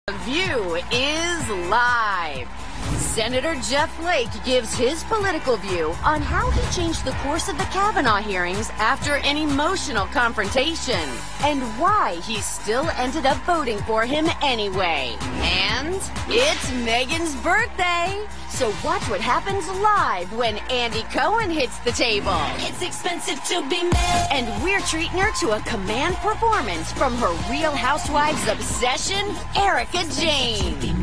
The View is live. Senator Jeff Flake gives his political view on how he changed the course of the Kavanaugh hearings after an emotional confrontation, and why he still ended up voting for him anyway. And it's Meghan's birthday, so watch what happens live when Andy Cohen hits the table. It's expensive to be mad. And we're treating her to a command performance from her Real Housewives obsession, Erika Jayne.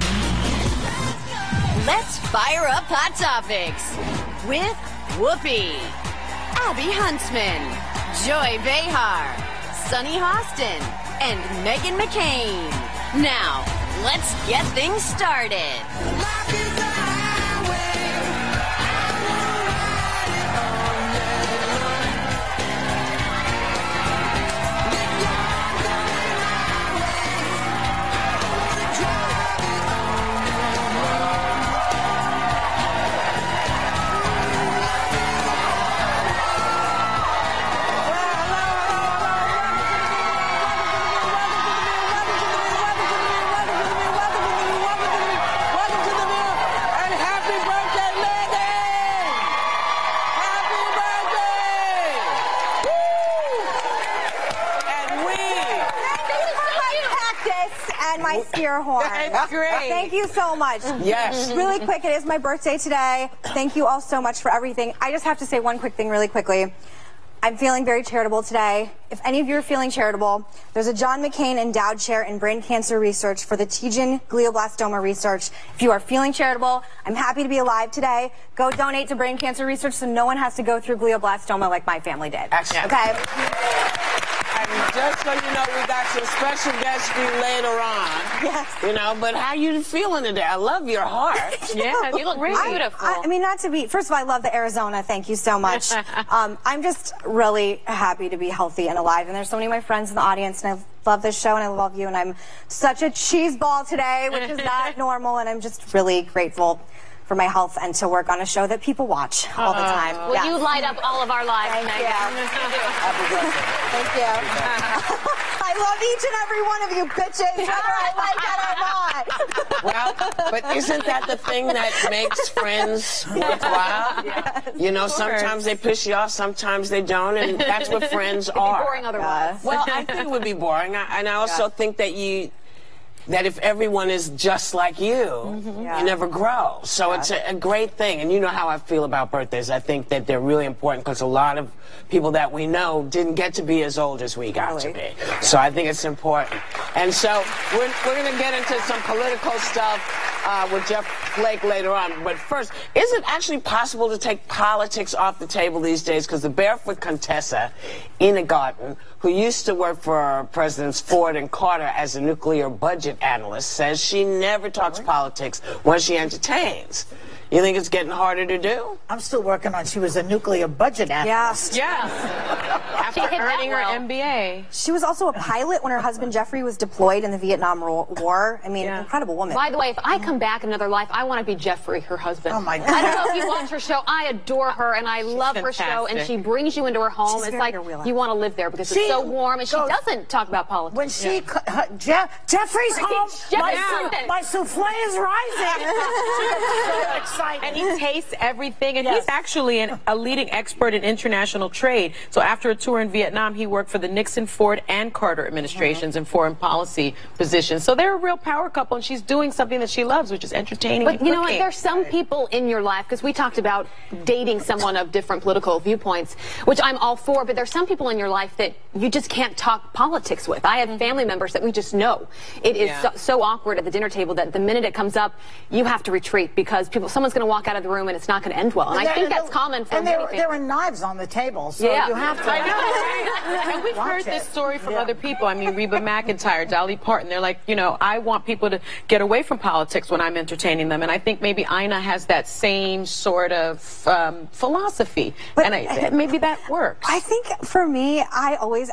Let's fire up Hot Topics with Whoopi, Abby Huntsman, Joy Behar, Sunny Hostin, and Meghan McCain. Now, let's get things started. And my spear horn. That's great. Thank you so much. Yes. Really quick, it is my birthday today. Thank you all so much for everything. I just have to say one quick thing really quickly. I'm feeling very charitable today. If any of you are feeling charitable, there's a John McCain Endowed Chair in Brain Cancer Research for the TGen glioblastoma research. If you are feeling charitable, I'm happy to be alive today. Go donate to brain cancer research so no one has to go through glioblastoma like my family did. Excellent. Okay? And just so you know, we got some special guests for you later on. Yes. You know, but how you feeling today? I love your heart. Yeah, you look beautiful. I mean, not to be, first of all, I love the Arizona. Thank you so much. I'm just really happy to be healthy and alive. And there's so many of my friends in the audience, and I love this show, and I love you. And I'm such a cheese ball today, which is not normal. And I'm just really grateful for my health and to work on a show that people watch all the time. Well, Yes. you light up all of our lives, Thank Meghan. you. Happy birthday. Thank you. I love each and every one of you bitches, whether I like it or not. Well, but isn't that the thing that makes friends worthwhile? Yes. You know, sometimes they piss you off, sometimes they don't, and that's what friends are. Boring otherwise. Well, I think it would be boring, and I also think that that if everyone is just like you, you never grow. So it's a great thing. And you know how I feel about birthdays. I think that they're really important because a lot of people that we know didn't get to be as old as we got to be. So I think it's important. And so we're going to get into some political stuff with Jeff Flake later on. But first, is it actually possible to take politics off the table these days? Because the barefoot Contessa, Ina Garten, who used to work for Presidents Ford and Carter as a nuclear budget analyst, says she never talks politics when she entertains. You think it's getting harder to do? I'm still working on. She was a nuclear budget analyst. Yes. After earning her MBA. She was also a pilot when her husband Jeffrey was deployed in the Vietnam War. I mean, incredible woman. By the way, if I come back in another life, I want to be Jeffrey, her husband. Oh, my God. I don't know if you watch her show. I adore her, and I love her show, and she brings you into her home. She's It's very like in her wheelhouse. you want to live there because it's so warm, and she doesn't talk about politics. When she, Jeffrey's home, my souffle is rising. So excited. And he tastes everything, and he's actually a leading expert in international trade. So after a tour in Vietnam, he worked for the Nixon, Ford, and Carter administrations in foreign policy positions. So they're a real power couple, and she's doing something that she loves, which is entertaining. But and you know what? cooking. There's some people in your life, because we talked about dating someone of different political viewpoints, which I'm all for, but there's some people in your life that you just can't talk politics with. I have family members that we just know. It is so awkward at the dinner table that the minute it comes up, you have to retreat because someone's going to walk out of the room and it's not going to end well. And I think that's common for many there are knives on the table, so you have to. I know. And we've heard this story from other people. I mean, Reba McEntire, Dolly Parton. They're like, you know, I want people to get away from politics when I'm entertaining them. And I think maybe Ina has that same sort of philosophy. But and maybe that works. I think for me,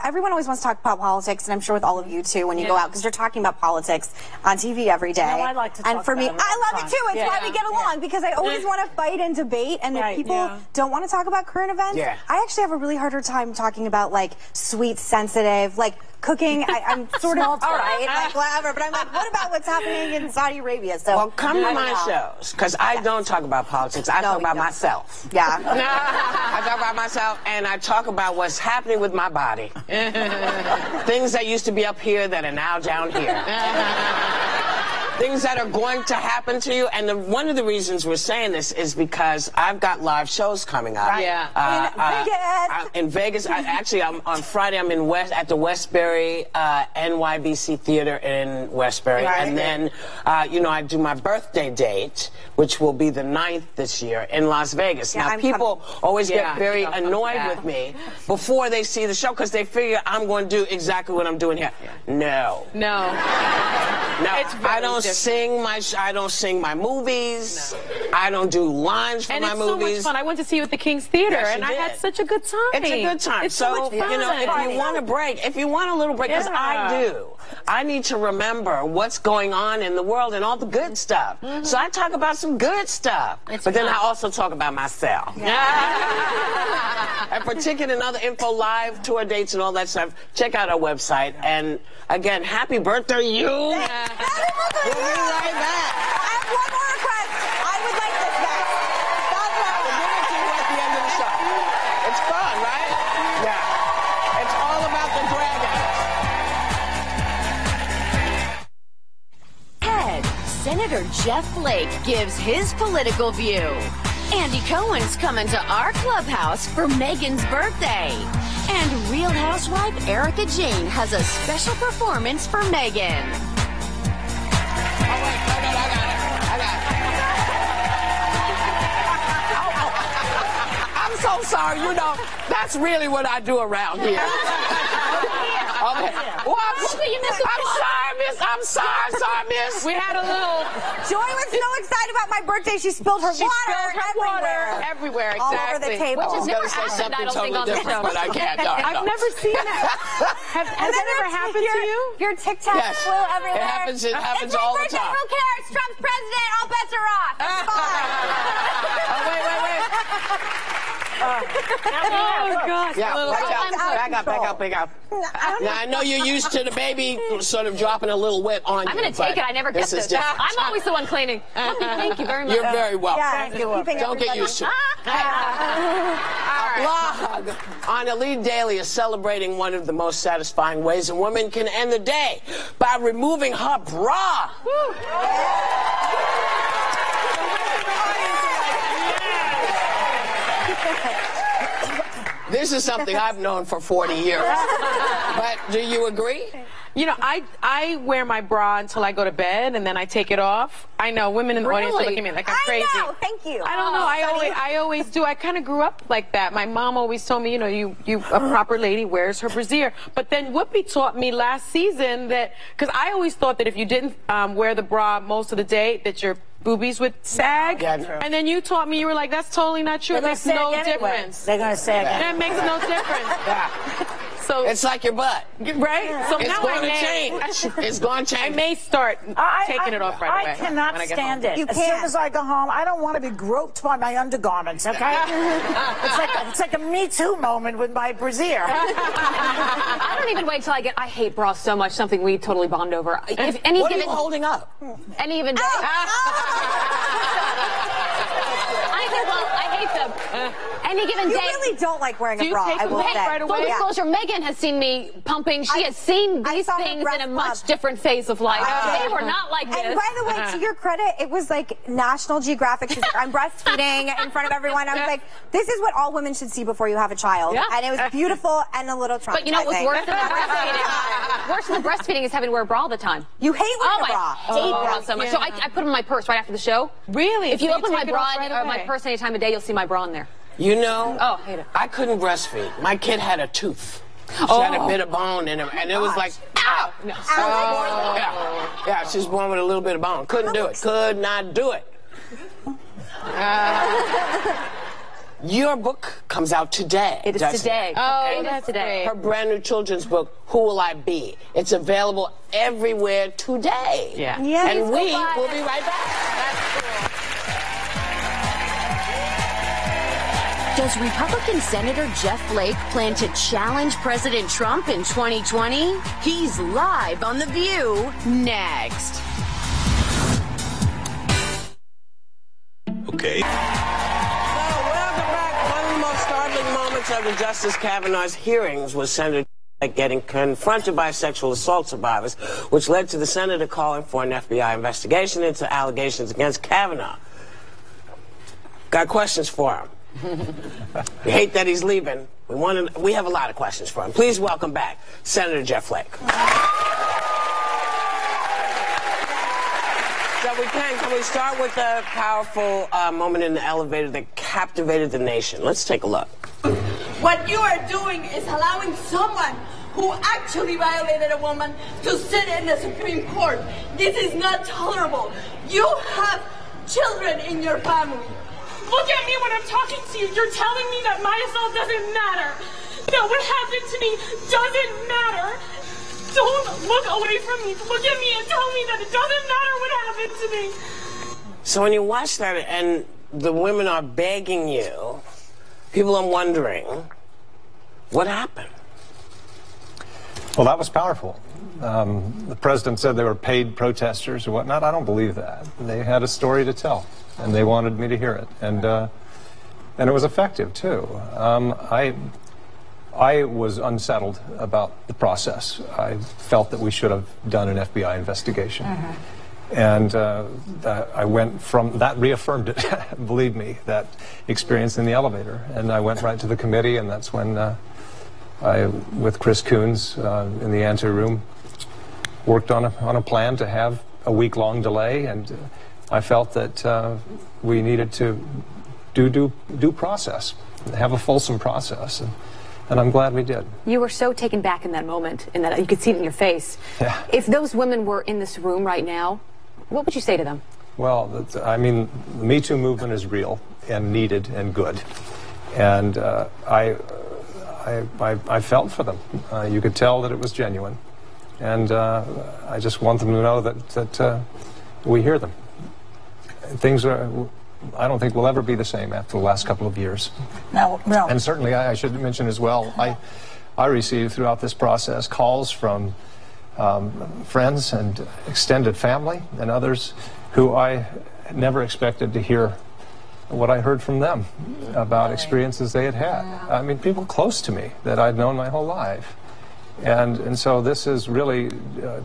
everyone always wants to talk about politics, and I'm sure with all of you too when you go out, because you're talking about politics on TV every day. No, I like to talk and for me, about it. I love it too. It's why we get along, because I always want to fight and debate, and if people don't want to talk about current events, I actually have a really harder time talking about like sweet, sensitive, like cooking. I'm sort of all right, like whatever. But I'm like, what about what's happening in Saudi Arabia? So well, come to my shows because I don't talk about politics. I talk about myself. Yeah. I talk about myself, and I talk about what's happening with my body. Things that used to be up here that are now down here. Things that are going to happen to you, and one of the reasons we're saying this is because I've got live shows coming up. Right. Yeah. In Vegas. Actually, on Friday I'm in at the Westbury NYBC Theater in Westbury, and then I do my birthday date, which will be the 9th this year in Las Vegas. Yeah, now people always get very annoyed with me before they see the show because they figure I'm going to do exactly what I'm doing here. No. I don't sing my movies. No. I don't do lines for my movies. And it's so much fun. I went to see you at the King's Theater, and I had such a good time. It's a good time. It's so much fun. If you want a break, if you want a little break, because I do. I need to remember what's going on in the world and all the good stuff. So I talk about some good stuff. But then I also talk about myself. And for ticket and other info, live tour dates and all that stuff, check out our website. And again, happy birthday, you. We'll be right back. I have one more request. I would like this back. We'll give it to you at the end of the show. It's fun, right? Yeah. It's all about the dragon. Senator Jeff Flake gives his political view. Andy Cohen's coming to our clubhouse for Megan's birthday. And Real Housewife Erica Jane has a special performance for Megan. I'm so sorry. That's really what I do around here. Okay. Well, I'm sorry, miss. We had a little... Joy was so excited about my birthday, she spilled her water everywhere. All over the table. Which has never happened, I don't think, on the show. But I can't. I've never seen that. Has that ever happened to you? Your TikTok flew everywhere. It happens all the time. Who cares? Trump's president. All bets are off. It's fine. Oh, gosh. Yeah, back up. Now, I know you're used to the baby sort of dropping a little wet on you. I'm going to take it. I never get this. I'm always the one cleaning. Thank you very much. You're very welcome. Yeah, don't get used to it. Blog on Elite Daily is celebrating one of the most satisfying ways a woman can end the day by removing her bra. This is something I've known for 40 years. But do you agree? I wear my bra until I go to bed, and then I take it off. I know women in the audience are looking at me like I'm crazy. I know, thank you. I don't know. I always do. I kind of grew up like that. My mom always told me, you a proper lady wears her brassiere. But then Whoopi taught me last season that, because I always thought that if you didn't wear the bra most of the day, that your boobies would sag. Yeah, and then you taught me, you were like, that's totally not true. It makes no difference. They're going to sag It makes no difference. So it's like your butt. Right? So it's now going to change. It's going to change. I may start taking it off right away. I cannot stand it. You as soon as I go home, I don't want to be groped by my undergarments, okay? it's like a Me Too moment with my brassiere. I don't even wait till I hate bras so much, something we totally bond over. If any what are you holding up? Any given day. I hate them. Any given day. You really don't like wearing a bra, I will say. Right away? Full disclosure, Megan has seen me pumping. She has seen these things in a much different phase of life. They were not like this. And by the way, to your credit, it was like National Geographic. She's like, I'm breastfeeding in front of everyone. I was like, this is what all women should see before you have a child. Yeah. And it was beautiful and a little traumatizing. But you know what's worse than the breastfeeding? Worse than the breastfeeding is having to wear a bra all the time. You hate wearing a bra. I hate bras so much. So I put them in my purse right after the show. Really? If you open my bra or my purse any time of day, you'll see my bra in there. You know, I hate it. I couldn't breastfeed. My kid had a tooth. She had a bit of bone in her, and it was like, ow! No. Yeah, she was born with a little bit of bone. Couldn't do it. Could not do it. Your book comes out today. It is today. Oh, that's today. Her brand new children's book, Who Will I Be? It's available everywhere today. Yeah. And we will be right back. That's cool. Does Republican Senator Jeff Flake plan to challenge President Trump in 2020? He's live on The View next. Okay. Welcome back. One of the most startling moments of the Justice Kavanaugh's hearings was Senator getting confronted by sexual assault survivors, which led to the senator calling for an FBI investigation into allegations against Kavanaugh. Got questions for him. We hate that he's leaving. We have a lot of questions for him. Please welcome back Senator Jeff Flake. So can we start with a powerful moment in the elevator that captivated the nation? Let's take a look. What you are doing is allowing someone who actually violated a woman to sit in the Supreme Court. This is not tolerable. You have children in your family. Look at me when I'm talking to you. You're telling me that my assault doesn't matter. That what happened to me doesn't matter. Don't look away from me. Look at me and tell me that it doesn't matter what happened to me. So when you watch that and the women are begging you, people are wondering, what happened? Well, that was powerful. The president said they were paid protesters or whatnot. I don't believe that. They had a story to tell, and they wanted me to hear it. And it was effective, too. I was unsettled about the process. I felt that we should have done an FBI investigation. And I went from, that reaffirmed it, believe me, that experience in the elevator. And I went right to the committee, and that's when I, with Chris Coons in the anteroom, worked on a plan to have a week-long delay, and I felt that we needed to do due process, have a fulsome process. And I'm glad we did. You were so taken back in that moment, in that you could see it in your face. Yeah. If those women were in this room right now, what would you say to them? Well, I mean, the Me Too movement is real and needed and good. And I felt for them. You could tell that it was genuine. And I just want them to know that we hear them. Things are, I don't think will ever be the same after the last couple of years. No. And certainly, I should mention as well, I received throughout this process calls from friends and extended family and others who I never expected to hear what I heard from them about experiences they had had. I mean, people close to me that I'd known my whole life. And so this has really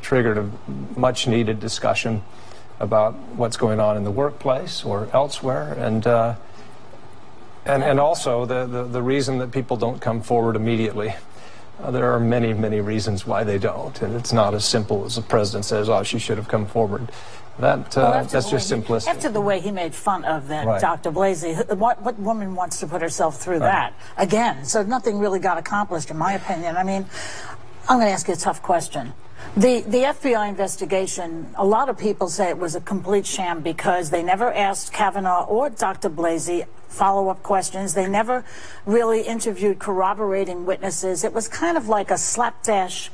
triggered a much-needed discussion about what's going on in the workplace or elsewhere, and also the reason that people don't come forward immediately. There are many, many reasons why they don't, and it's not as simple as the president says, oh, she should have come forward. That's just simplistic. After the way he made fun of that Dr. Blasey, what woman wants to put herself through that again? So nothing really got accomplished, in my opinion. I mean, I'm going to ask you a tough question. The FBI investigation, a lot of people say it was a complete sham because they never asked Kavanaugh or Dr. Blasey follow-up questions. They never really interviewed corroborating witnesses. It was kind of like a slapdash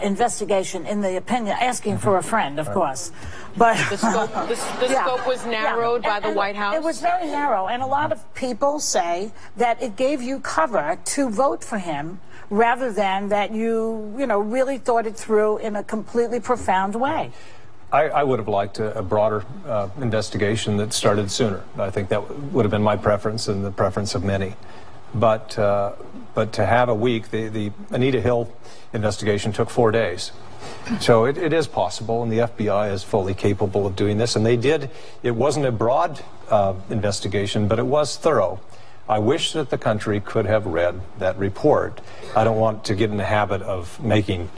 investigation, in the opinion, asking for a friend, of course. But the scope was narrowed by the White House? It was very narrow, and a lot of people say that it gave you cover to vote for him rather than that you really thought it through in a completely profound way. I would have liked a broader investigation that started sooner. I think that would have been my preference and the preference of many. But to have a week, the Anita Hill investigation took 4 days. So it is possible, and the FBI is fully capable of doing this. And they did. It wasn't a broad investigation, but it was thorough. I wish that the country could have read that report. I don't want to get in the habit of making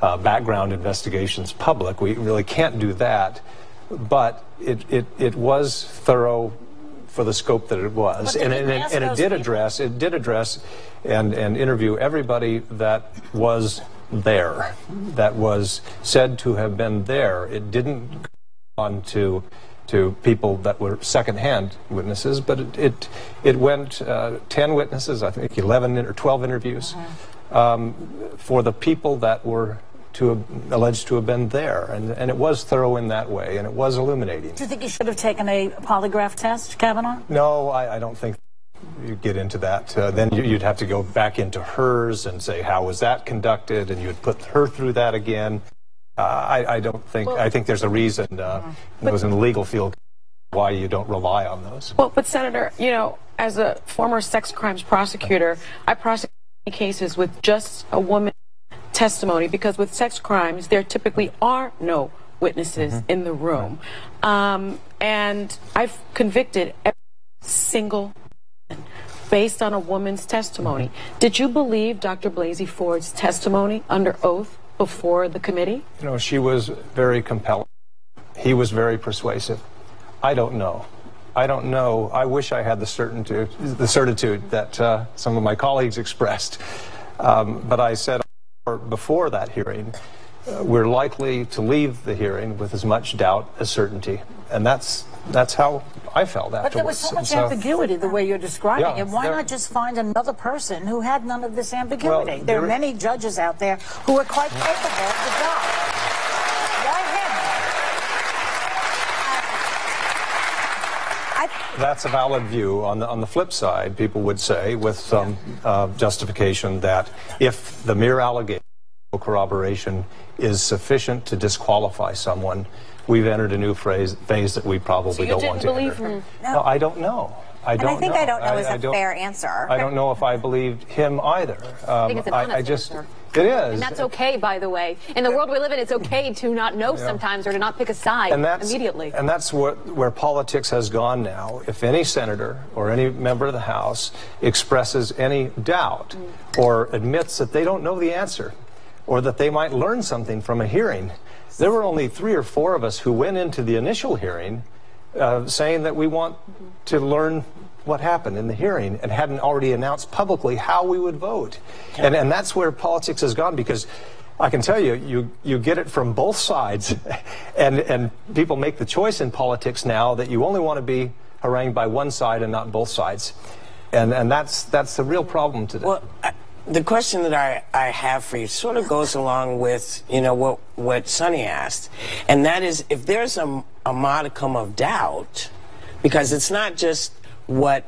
background investigations public. We really can't do that. But it was thorough for the scope that it was, and it did address and interview everybody that was there, that was said to have been there. It didn't go on to people that were secondhand witnesses, but it went 10 witnesses, I think 11 or 12 interviews for the people that were alleged to have been there, and it was thorough in that way, and it was illuminating. Do you think you should have taken a polygraph test, Kavanaugh? No, I don't think. you get into that. Then you'd have to go back into hers and say, how was that conducted? And you'd put her through that again. I don't think, I think there's a reason, it was in the legal field, why you don't rely on those. Well, but Senator, you know, as a former sex crimes prosecutor, I prosecute cases with just a woman's testimony, because with sex crimes, there typically are no witnesses in the room. And I've convicted every single person based on a woman's testimony. Did you believe Dr. Blasey Ford's testimony under oath before the committee? You know, she was very compelling. He was very persuasive. I don't know. I don't know. I wish I had the certitude that some of my colleagues expressed. But I said before that hearing, we're likely to leave the hearing with as much doubt as certainty. And that's how I felt afterwards. But there was so much ambiguity the way you're describing it. Why not just find another person who had none of this ambiguity? Well, there are many judges out there who are quite capable of the job. Why him? That's a valid view. On the flip side, people would say, with some justification, that if the mere allegation of corroboration is sufficient to disqualify someone, we've entered a new phase that we probably don't want to enter. No, I don't know. I don't know. I don't know is a fair answer. I don't know if I believed him either. I think it's an honest answer. It is. And that's okay, by the way. In the world we live in, it's okay to not know sometimes, or to not pick a side immediately. And that's where politics has gone now. If any senator or any member of the House expresses any doubt or admits that they don't know the answer, or that they might learn something from a hearing. There were only 3 or 4 of us who went into the initial hearing saying that we want to learn what happened in the hearing, and hadn't already announced publicly how we would vote. And that's where politics has gone, because I can tell you, you get it from both sides, and people make the choice in politics now that you only want to be harangued by one side and not both sides. And that's the real problem today. Well, the question that I have for you sort of goes along with, you know, what Sonny asked, and that is, if there's a modicum of doubt, because it's not just what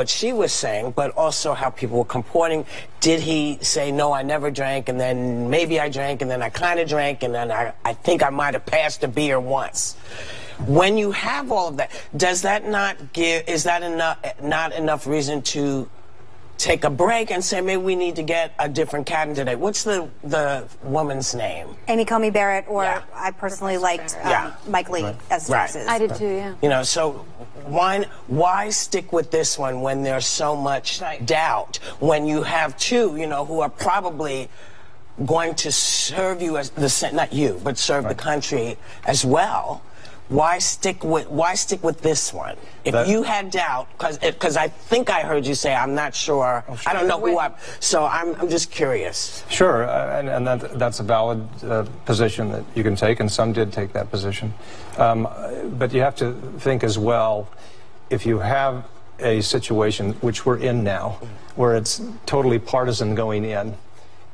she was saying, but also how people were comporting. Did he say, no, I never drank, and then maybe I drank, and then I kind of drank, and then I think I might have passed a beer once? When you have all of that, does that not give, is that not enough reason to take a break and say, maybe we need to get a different candidate? What's the woman's name? Amy Coney Barrett, or I personally liked Mike Lee as Justice. I did too, yeah. You know, so why stick with this one when there's so much doubt, when you have 2, you know, who are probably going to serve you as not you, but serve the country as well? Why stick with this one? If you had doubt, because I think I heard you say, I'm not sure, I don't know who so I'm just curious. Sure, and that's a valid position that you can take, and some did take that position. But you have to think as well, if you have a situation, which we're in now, where it's totally partisan going in,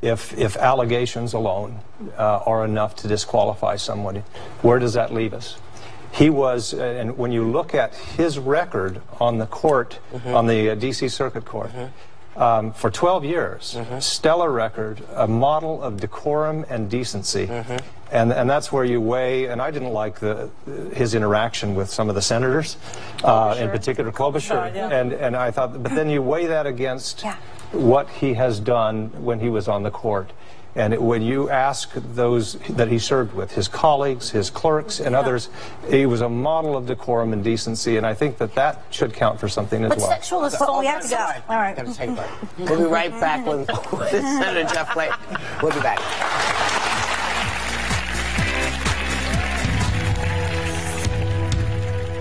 if allegations alone are enough to disqualify somebody, where does that leave us? He was, and when you look at his record on the court, on the D.C. Circuit Court, for 12 years, stellar record, a model of decorum and decency. And that's where you weigh, and I didn't like his interaction with some of the senators, in particular Klobuchar, and I thought, but then you weigh that against what he has done when he was on the court. And when you ask those that he served with, his colleagues, his clerks, and others, he was a model of decorum and decency, and I think that should count for something as well. But sexual assault, we have to go. All right. We'll be right back with Senator Jeff Flake. We'll be back.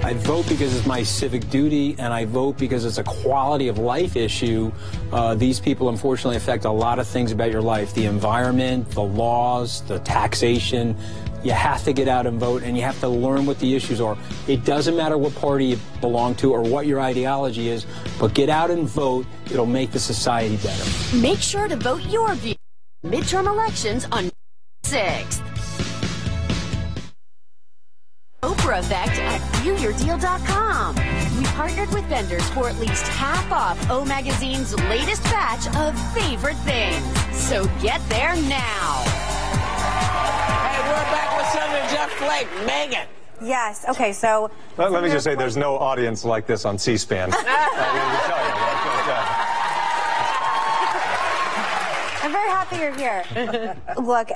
I vote because it's my civic duty, and I vote because it's a quality of life issue. These people, unfortunately, affect a lot of things about your life. The environment, the laws, the taxation. You have to get out and vote, and you have to learn what the issues are. It doesn't matter what party you belong to or what your ideology is, but get out and vote. It'll make the society better. Make sure to vote your view. Midterm elections on 6th. super effect at viewyourdeal.com. We partnered with vendors for at least half off O Magazine's latest batch of favorite things. So get there now. Hey, we're back with Senator Jeff Flake. Megan. Yes. Okay, so... Let me just say there's no audience like this on C-SPAN. I'm very happy you're here. Look,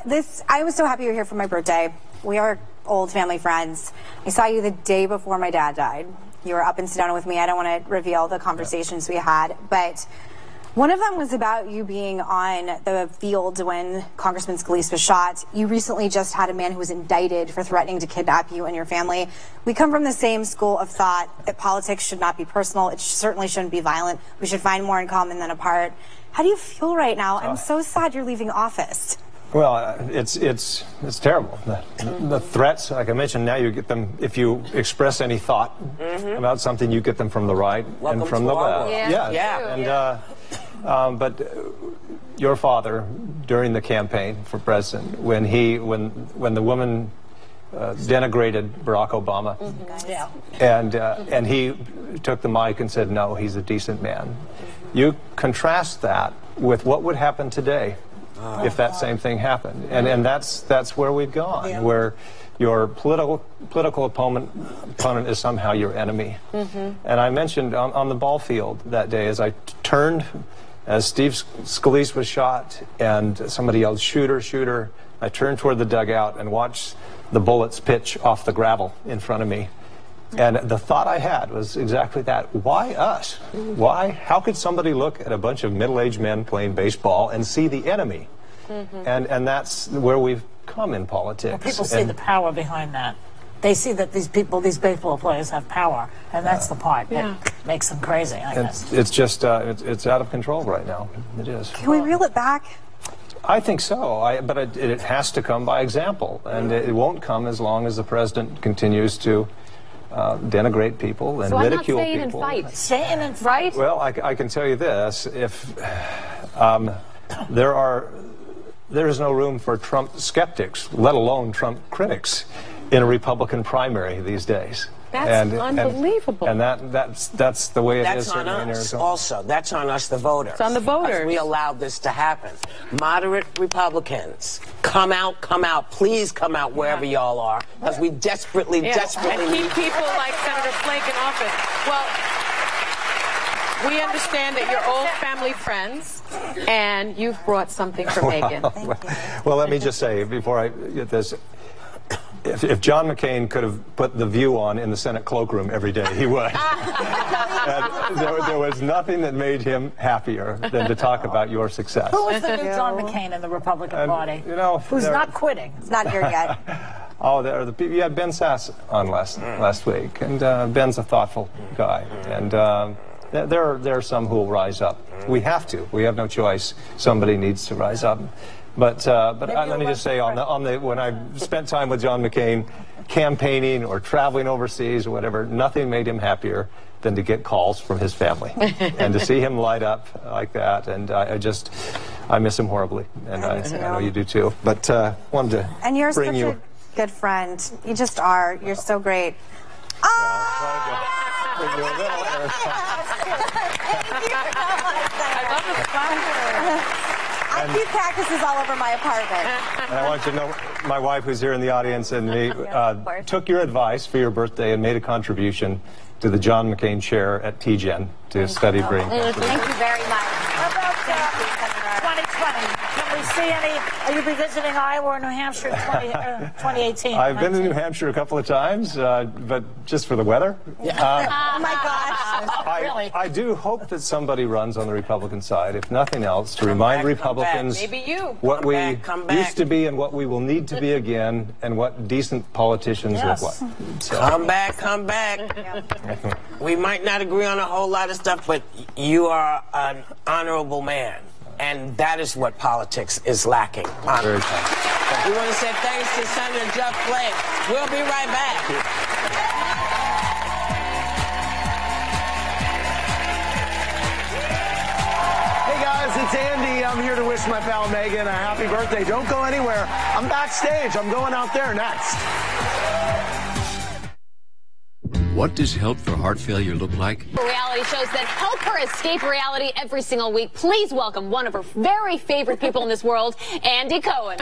I was so happy you're here for my birthday. We are old family friends. I saw you the day before my dad died. You were up in Sedona with me. I don't want to reveal the conversations we had, but one of them was about you being on the field when Congressman Scalise was shot. You recently just had a man who was indicted for threatening to kidnap you and your family. We come from the same school of thought that politics should not be personal. It certainly shouldn't be violent. We should find more in common than apart. How do you feel right now? I'm so sad you're leaving office. Well, it's terrible. The threats, like I mentioned, now you get them, if you express any thought about something, you get them from the right and from the left. But your father, during the campaign for president, when the woman denigrated Barack Obama, and he took the mic and said, no, he's a decent man. You contrast that with what would happen today if that same thing happened, and that's where we've gone, where your political opponent is somehow your enemy. And I mentioned on the ball field that day, as I turned, as Steve Scalise was shot, and somebody yelled, "Shooter, shooter," I turned toward the dugout and watched the bullets pitch off the gravel in front of me. And the thought I had was exactly that. Why us? Why? How could somebody look at a bunch of middle-aged men playing baseball and see the enemy? And that's where we've come in politics. Well, people see the power behind that. They see that these baseball players have power, and that's the part that makes them crazy, I guess. It's just, it's out of control right now. It is. Can we reel it back? I think so, but it has to come by example, and it won't come as long as the president continues to denigrate people and ridicule people. So I'm not saying and fight. Well, I can tell you this: if there is no room for Trump skeptics, let alone Trump critics, in a Republican primary these days. That's unbelievable. And that's the way it is. That's on us also. That's on us, the voters. It's on the voters. We allowed this to happen. Moderate Republicans, come out, please come out wherever y'all are, because we desperately and keep people like Senator Flake in office. Well, we understand that you're old family friends, and you've brought something for Megan. Well, let me just say before I get this. If John McCain could have put The View on in the Senate cloakroom every day, he would. There was nothing that made him happier than to talk about your success. Who was the new John McCain in the Republican Party? You know, who's not quitting? It's not here yet. Oh, there are the people. You had Ben Sasse on last week, and Ben's a thoughtful guy, and there are some who will rise up. We have to. We have no choice. Somebody needs to rise up. But let me just say, when I spent time with John McCain campaigning or traveling overseas or whatever, nothing made him happier than to get calls from his family and to see him light up like that. And I miss him horribly, and I know you do too. But wanted to and you're bring such a good friend. You just are. You're so great. I keep cactuses all over my apartment. And I want you to know, my wife, who's here in the audience, and me, took your advice for your birthday and made a contribution to the John McCain Chair at TGen to study brain cancer. Thank you very much. How about 2020? Can we see any? Are you revisiting Iowa or New Hampshire in 2018? I've been to New Hampshire a couple of times, but just for the weather. Oh my gosh. Really? I do hope that somebody runs on the Republican side, if nothing else, to remind Republicans what we used to be and what we will need to be again, and what decent politicians look like. So. Come back. We might not agree on a whole lot of stuff, but you are an honorable man. And that is what politics is lacking. We want to say thanks to Senator Jeff Flake. We'll be right back. Hey guys, it's Andy. I'm here to wish my pal Megan a happy birthday. Don't go anywhere. I'm backstage. I'm going out there next. What does Help for Heart Failure look like? Reality shows that help her escape reality every single week. Please welcome one of her very favorite people in this world, Andy Cohen.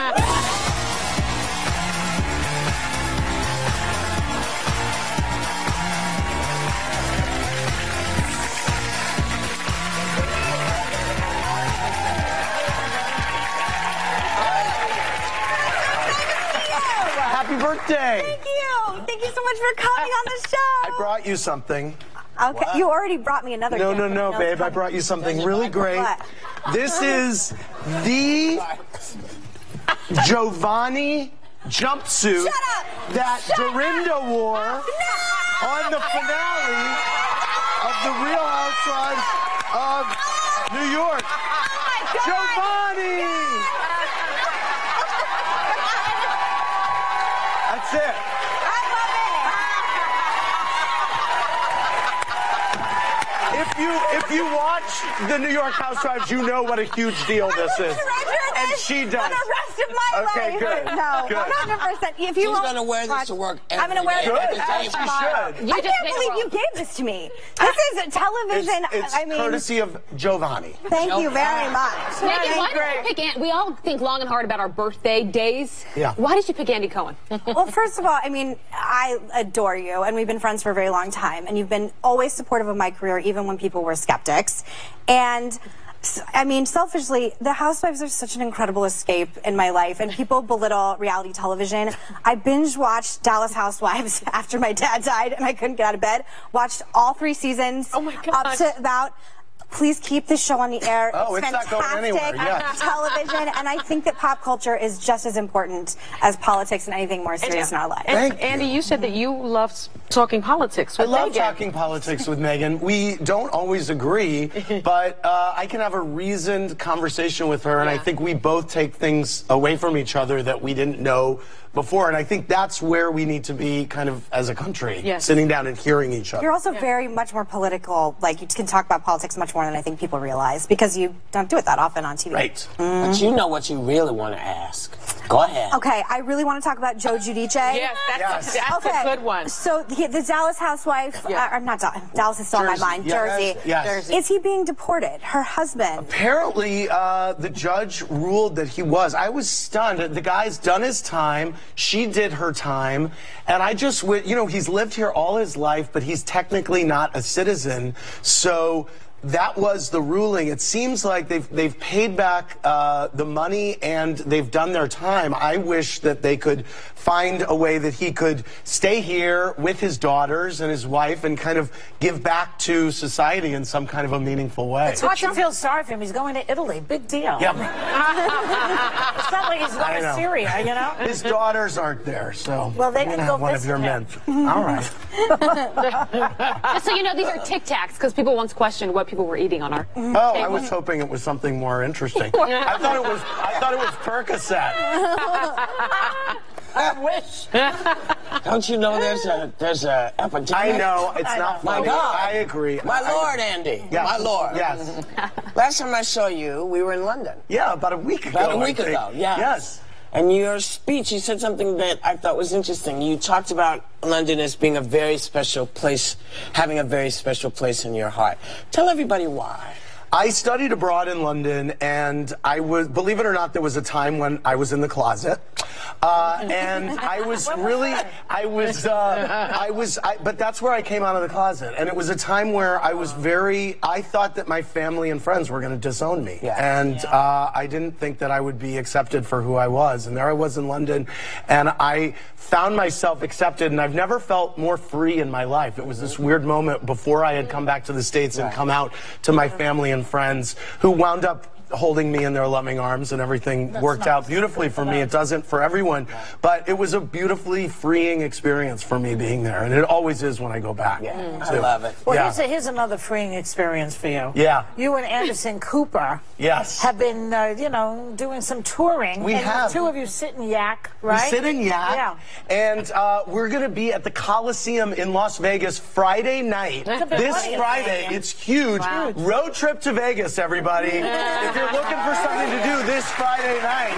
Happy birthday! Thank you. Thank you so much for coming on the show. I brought you something. Okay, what? You already brought me another gift. No, babe. I brought you something really great. What? This is the Giovanni jumpsuit that Dorinda wore on the finale of The Real Housewives of New York. Giovanni! That's it. If you watch the New York Housewives, you know what a huge deal this is. And she does. For the rest of my life. Okay, good. No, good. 100%. If She's going to wear this to work every I'm going to wear Good. this tomorrow. She should. I can't believe you gave this to me. This is television. It's I mean, courtse of Giovanni. Thank you very much. Megan, why did you pick Andy? We all think long and hard about our birthday days. Yeah. Why did you pick Andy Cohen? Well, first of all, I mean, I adore you, and we've been friends for a very long time, and you've been always supportive of my career, even when people were skeptics. And I mean, selfishly, the Housewives are such an incredible escape in my life, and people belittle reality television. I binge-watched Dallas Housewives after my dad died, and I couldn't get out of bed. Watched all 3 seasons. Oh my God. Up to about... Please keep this show on the air. Oh, it's not going anywhere. Yes. Television, and I think that pop culture is just as important as politics and anything more serious in our lives. And Andy, you said that you love talking politics with I love Megan. talking politics with Megan. We don't always agree, but I can have a reasoned conversation with her, and I think we both take things away from each other that we didn't know before, and I think that's where we need to be kind of as a country, sitting down and hearing each other. You're also very much more political, like you can talk about politics much more than I think people realize, because you don't do it that often on TV. Right. But you know what you really want to ask. Go ahead. Okay, I really want to talk about Joe Giudice. Yes, that's okay. a good one. So the Dallas housewife, or not Dallas is still on my mind, Jersey. Yes. Is he being deported? Her husband. Apparently, the judge ruled that he was. I was stunned. The guy's done his time. She did her time. And I just, you know, he's lived here all his life, but he's technically not a citizen. So that was the ruling. It seems like they've paid back the money and they've done their time. I wish that they could find a way that he could stay here with his daughters and his wife and kind of give back to society in some kind of a meaningful way. It's hard to feel sorry for him. He's going to Italy. Big deal. Yeah. It's not like he's going to Syria, you know? His daughters aren't there, so well, they can go have one of your men. All right. Just so you know, these are Tic Tacs, because people once questioned what people were eating on our Oh, I was hoping it was something more interesting. I thought it was Percocet. I wish. Don't you know there's a epidemic? I know, it's not My funny. God. I agree. My Lord, Andy. Yes. My Lord. Yes. Last time I saw you, we were in London. Yeah, about a week ago. About a week ago, yes. And your speech, you said something that I thought was interesting. You talked about London as being a very special place, having a very special place in your heart. Tell everybody why. I studied abroad in London, and I was, believe it or not, there was a time when I was in the closet. And I was really, but that's where I came out of the closet. And it was a time where I was I thought that my family and friends were going to disown me. Yeah. And I didn't think that I would be accepted for who I was. And there I was in London, and I found myself accepted, and I've never felt more free in my life. It was this weird moment before I had come back to the States and come out to my family and friends who wound up holding me in their loving arms, and everything worked out beautifully for me. It doesn't for everyone, but it was a beautifully freeing experience for me being there, and it always is when I go back. I love it. Well, here's another freeing experience for you. Yeah. You and Anderson Cooper have been, you know, doing some touring. We have. The two of you sit in Yak, right? We sit in Yak, and we're going to be at the Coliseum in Las Vegas Friday night. This Friday. It's huge. Wow. Road trip to Vegas, everybody. If you're looking for something to do this Friday night,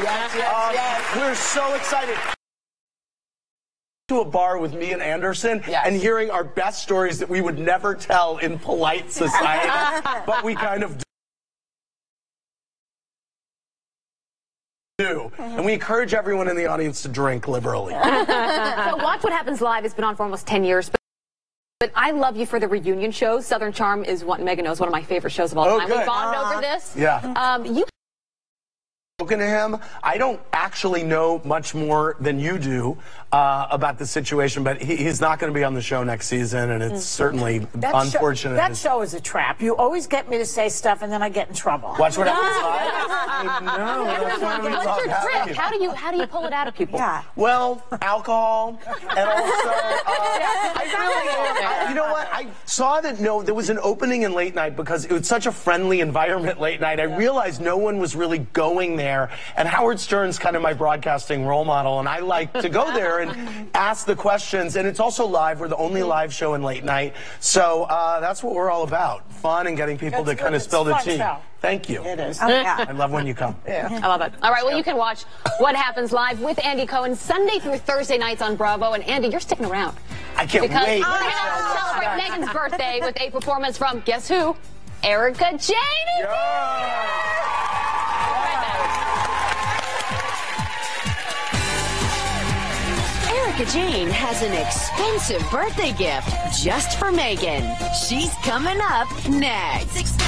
we're so excited. to a bar with me and Anderson and hearing our best stories that we would never tell in polite society, but we kind of do. And we encourage everyone in the audience to drink liberally. So Watch What Happens Live has been on for almost 10 years. But I love you for the reunion shows. Southern Charm is what Megan knows, one of my favorite shows of all time. We bond over this. Yeah. You spoken to him. I don't actually know much more than you do about the situation, but he's not going to be on the show next season, and it's certainly unfortunate. That show is a trap. You always get me to say stuff, and then I get in trouble. Watch What Happens Live. No, that's not what What's your trick? How do you pull it out of people? Yeah. Well, alcohol, and also you know what? I saw that there was an opening in late night because it was such a friendly environment late night. I realized no one was really going there, and Howard Stern's kind of my broadcasting role model, and I like to go there and ask the questions. And it's also live. We're the only live show in late night, so that's what we're all about: fun and getting people to kind of spill the tea. Thank you. It is. I love when you come. I love it. All right, well, you can watch What Happens Live with Andy Cohen Sunday through Thursday nights on Bravo. And Andy, you're sticking around. I can't wait. Because we're going to celebrate Megan's birthday with a performance from, guess who? Erika Jayne. Erika Jayne has an expensive birthday gift just for Megan. She's coming up next.